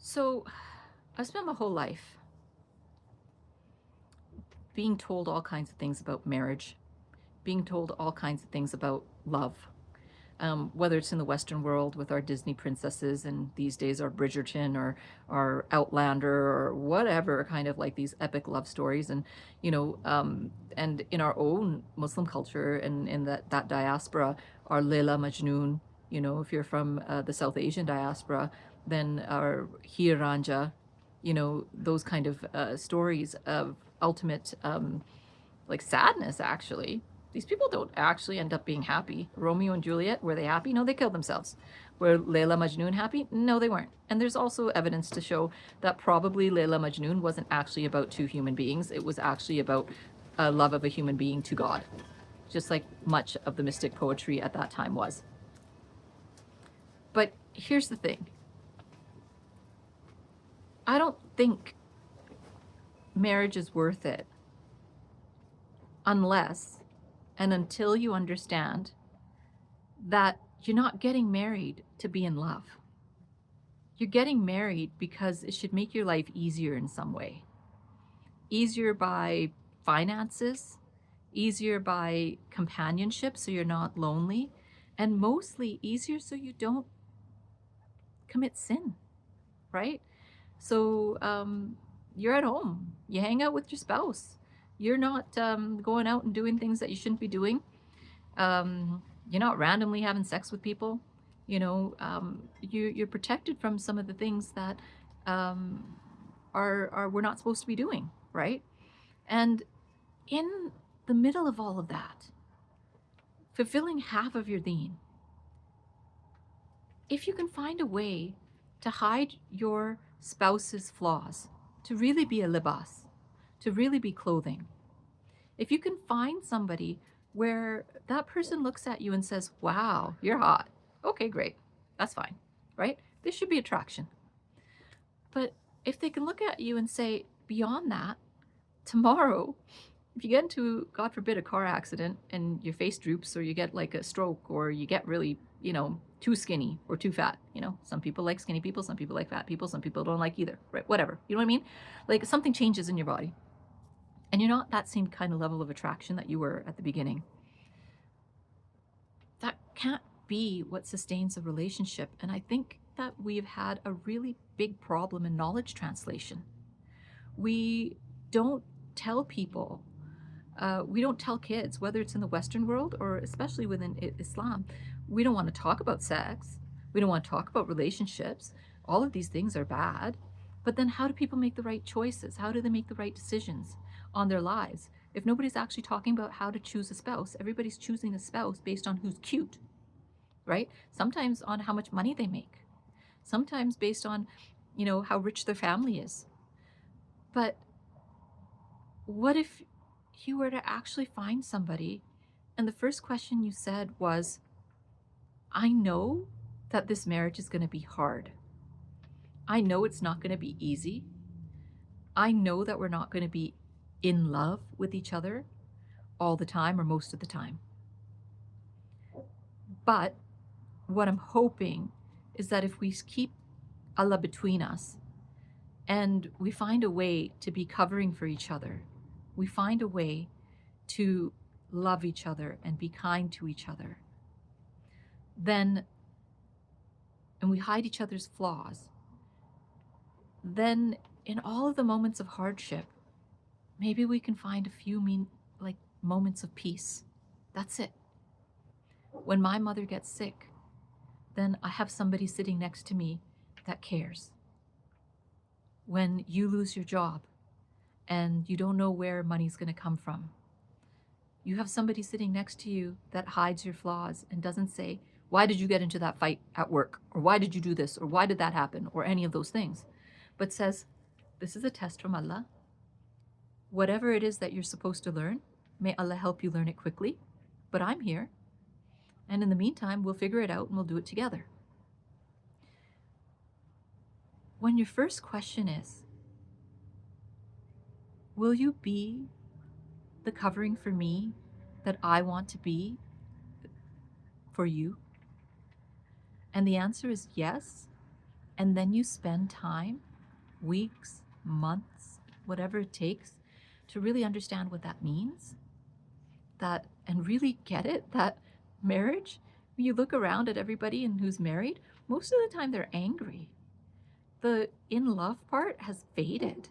So, I spent my whole life being told all kinds of things about marriage, being told all kinds of things about love. Whether it's in the Western world with our Disney princesses and these days our Bridgerton or our Outlander or whatever, kind of like these epic love stories. And in our own Muslim culture and in that diaspora, our Leila Majnun, if you're from the South Asian diaspora, then our Hir Ranja, those kind of stories of ultimate like sadness, actually. These people don't actually end up being happy. Romeo and Juliet, were they happy? No, they killed themselves. Were Layla Majnun happy? No, they weren't. And there's also evidence to show that probably Layla Majnun wasn't actually about two human beings. It was actually about a love of a human being to God, just like much of the mystic poetry at that time was. But here's the thing. I don't think marriage is worth it unless and until you understand that you're not getting married to be in love. You're getting married because it should make your life easier in some way. Easier by finances, easier by companionship so you're not lonely, and mostly easier so you don't commit sin, right? So you're at home, you hang out with your spouse. You're not going out and doing things that you shouldn't be doing. You're not randomly having sex with people. You're protected from some of the things that are we're not supposed to be doing, right? And in the middle of all of that, fulfilling half of your deen, if you can find a way to hide your spouse's flaws, to really be a libas, to really be clothing, if you can find somebody where that person looks at you and says, wow, you're hot. Okay, great. That's fine, right? This should be attraction. But if they can look at you and say, beyond that, tomorrow, if you get into, God forbid, a car accident and your face droops or you get like a stroke or you get really, too skinny or too fat, some people like skinny people, some people like fat people, some people don't like either, right? Whatever. You know what I mean? Like something changes in your body and you're not that same kind of level of attraction that you were at the beginning. That can't be what sustains a relationship. And I think that we've had a really big problem in knowledge translation. We don't tell people, we don't tell kids, whether it's in the Western world or especially within Islam, we don't want to talk about sex. We don't want to talk about relationships. All of these things are bad. But then how do people make the right choices? How do they make the right decisions on their lives? If nobody's actually talking about how to choose a spouse, everybody's choosing a spouse based on who's cute, right? Sometimes on how much money they make. Sometimes based on, how rich their family is. But what if you were to actually find somebody and the first question you said was, I know that this marriage is going to be hard. I know it's not going to be easy. I know that we're not going to be in love with each other all the time or most of the time. But what I'm hoping is that if we keep Allah between us and we find a way to be covering for each other, we find a way to love each other and be kind to each other, then, and we hide each other's flaws, then in all of the moments of hardship, maybe we can find a few moments of peace. That's it. When my mother gets sick, then I have somebody sitting next to me that cares. When you lose your job and you don't know where money's going to come from, you have somebody sitting next to you that hides your flaws and doesn't say, why did you get into that fight at work? Or why did you do this? Or why did that happen? Or any of those things. But says, this is a test from Allah. Whatever it is that you're supposed to learn, may Allah help you learn it quickly. But I'm here. And in the meantime, we'll figure it out and we'll do it together. When your first question is, will you be the covering for me that I want to be for you? And the answer is yes. And then you spend time, weeks, months, whatever it takes, to really understand what that means, that and really get it, that marriage, when you look around at everybody and who's married, most of the time they're angry. The in love part has faded.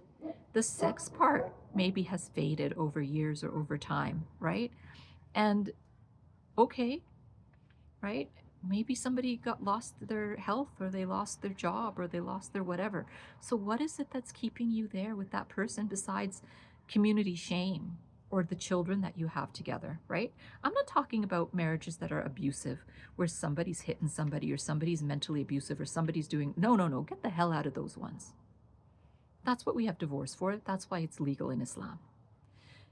The sex part maybe has faded over years or over time, right? And okay, right? Maybe somebody got lost their health, or they lost their job, or they lost their whatever. So what is it that's keeping you there with that person besides community shame or the children that you have together, right? I'm not talking about marriages that are abusive, where somebody's hitting somebody or somebody's mentally abusive or somebody's doing, no, get the hell out of those ones. That's what we have divorce for. That's why it's legal in Islam.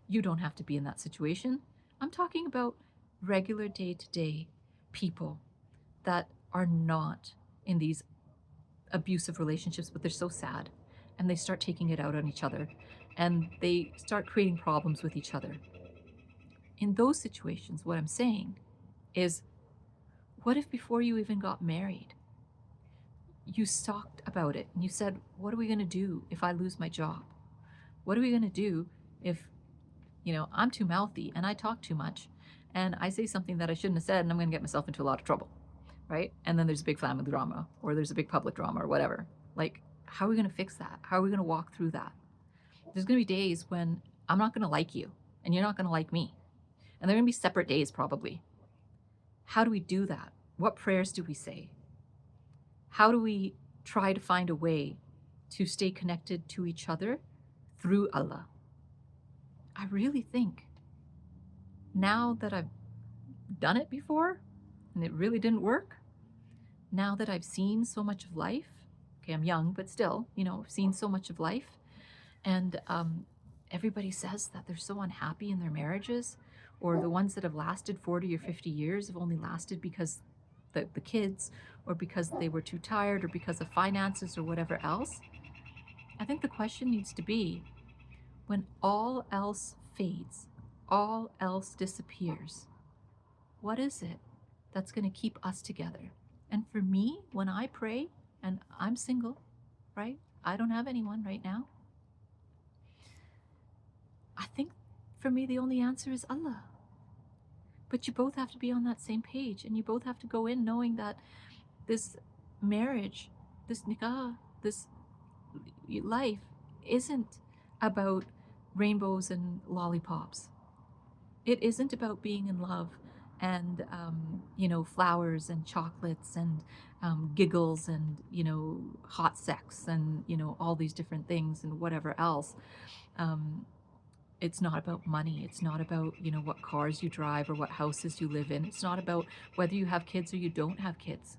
You don't have to be in that situation. I'm talking about regular day-to-day people that are not in these abusive relationships, but they're so sad and they start taking it out on each other and they start creating problems with each other. In those situations, what I'm saying is, what if before you even got married, you talked about it and you said, what are we going to do if I lose my job? What are we going to do if, I'm too mouthy and I talk too much and I say something that I shouldn't have said and I'm going to get myself into a lot of trouble, right? And then there's a big family drama or there's a big public drama or whatever. Like, how are we going to fix that? How are we going to walk through that? There's going to be days when I'm not going to like you and you're not going to like me. And they're going to be separate days probably. How do we do that? What prayers do we say? How do we try to find a way to stay connected to each other through Allah? I really think now that I've done it before and it really didn't work, now that I've seen so much of life, okay, I'm young, but still, I've seen so much of life, and everybody says that they're so unhappy in their marriages, or the ones that have lasted 40 or 50 years have only lasted because the kids, or because they were too tired, or because of finances, or whatever else. I think the question needs to be, when all else fades, all else disappears, what is it that's going to keep us together? And for me, when I pray, and I'm single, right? I don't have anyone right now. I think for me, the only answer is Allah. But you both have to be on that same page, and you both have to go in knowing that this marriage, this nikah, this life isn't about rainbows and lollipops. It isn't about being in love and, flowers and chocolates and giggles and, hot sex and, all these different things and whatever else. It's not about money. It's not about, what cars you drive or what houses you live in. It's not about whether you have kids or you don't have kids.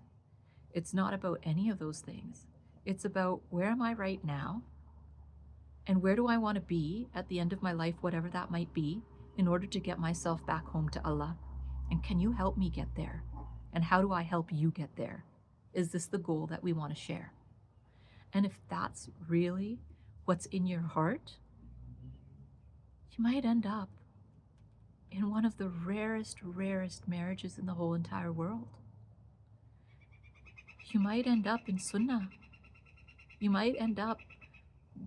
It's not about any of those things. It's about, where am I right now? And where do I want to be at the end of my life, whatever that might be, in order to get myself back home to Allah? And can you help me get there? And how do I help you get there? Is this the goal that we want to share? And if that's really what's in your heart, you might end up in one of the rarest marriages in the whole entire world. You might end up in Sunnah. You might end up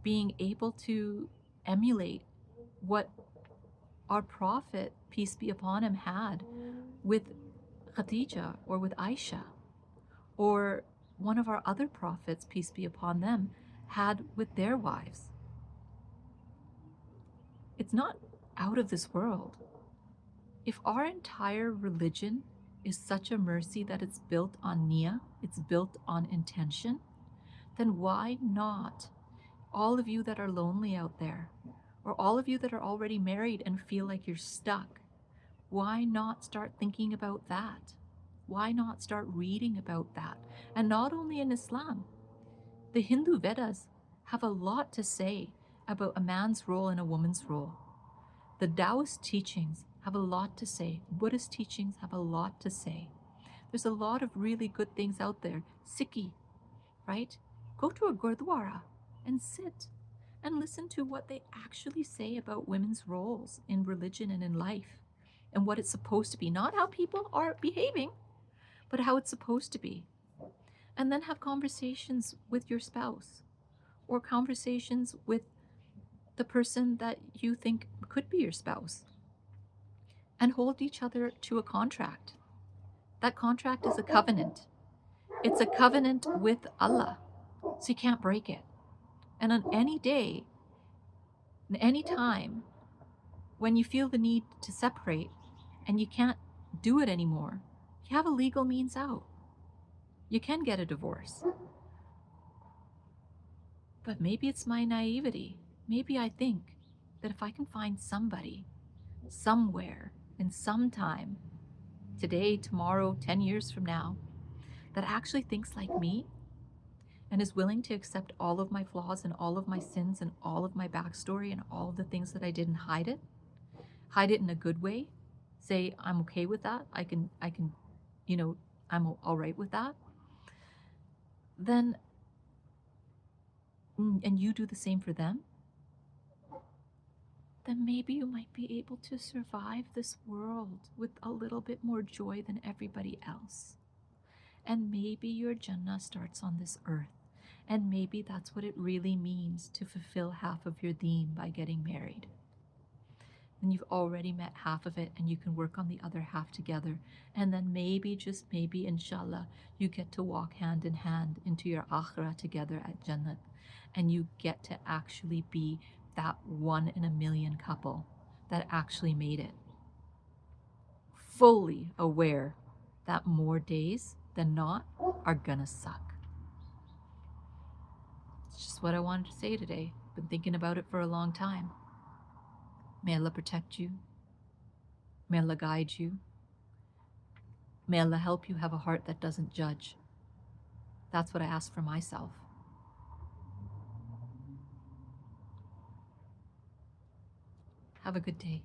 being able to emulate what our Prophet, peace be upon him, had with Khadija or with Aisha, or one of our other prophets, peace be upon them, had with their wives. It's not out of this world. If our entire religion is such a mercy that it's built on niyyah, it's built on intention, then why not, all of you that are lonely out there, or all of you that are already married and feel like you're stuck, why not start thinking about that? Why not start reading about that? And not only in Islam, the Hindu Vedas have a lot to say about a man's role and a woman's role. The Taoist teachings have a lot to say. Buddhist teachings have a lot to say. There's a lot of really good things out there. Sikhi, right? Go to a gurdwara and sit and listen to what they actually say about women's roles in religion and in life, and what it's supposed to be. Not how people are behaving, but how it's supposed to be. And then have conversations with your spouse or conversations with the person that you think could be your spouse, and hold each other to a contract. That contract is a covenant. It's a covenant with Allah. So you can't break it. And on any day, any time when you feel the need to separate and you can't do it anymore, you have a legal means out. You can get a divorce. But maybe it's my naivety. Maybe I think that if I can find somebody, somewhere, in some time, today, tomorrow, 10 years from now, that actually thinks like me and is willing to accept all of my flaws and all of my sins and all of my backstory and all of the things that I did and hide it in a good way, say I'm okay with that, I can, I'm all right with that, then, and you do the same for them, then maybe you might be able to survive this world with a little bit more joy than everybody else. And maybe your Jannah starts on this earth. And maybe that's what it really means to fulfill half of your deen by getting married. And you've already met half of it, and you can work on the other half together. And then maybe, just maybe, inshallah, you get to walk hand in hand into your akhirah together at Jannah. And you get to actually be that 1 in a million couple that actually made it. Fully aware that more days than not are gonna suck. It's just what I wanted to say today. Been thinking about it for a long time. May Allah protect you. May Allah guide you. May Allah help you have a heart that doesn't judge. That's what I ask for myself. Have a good day.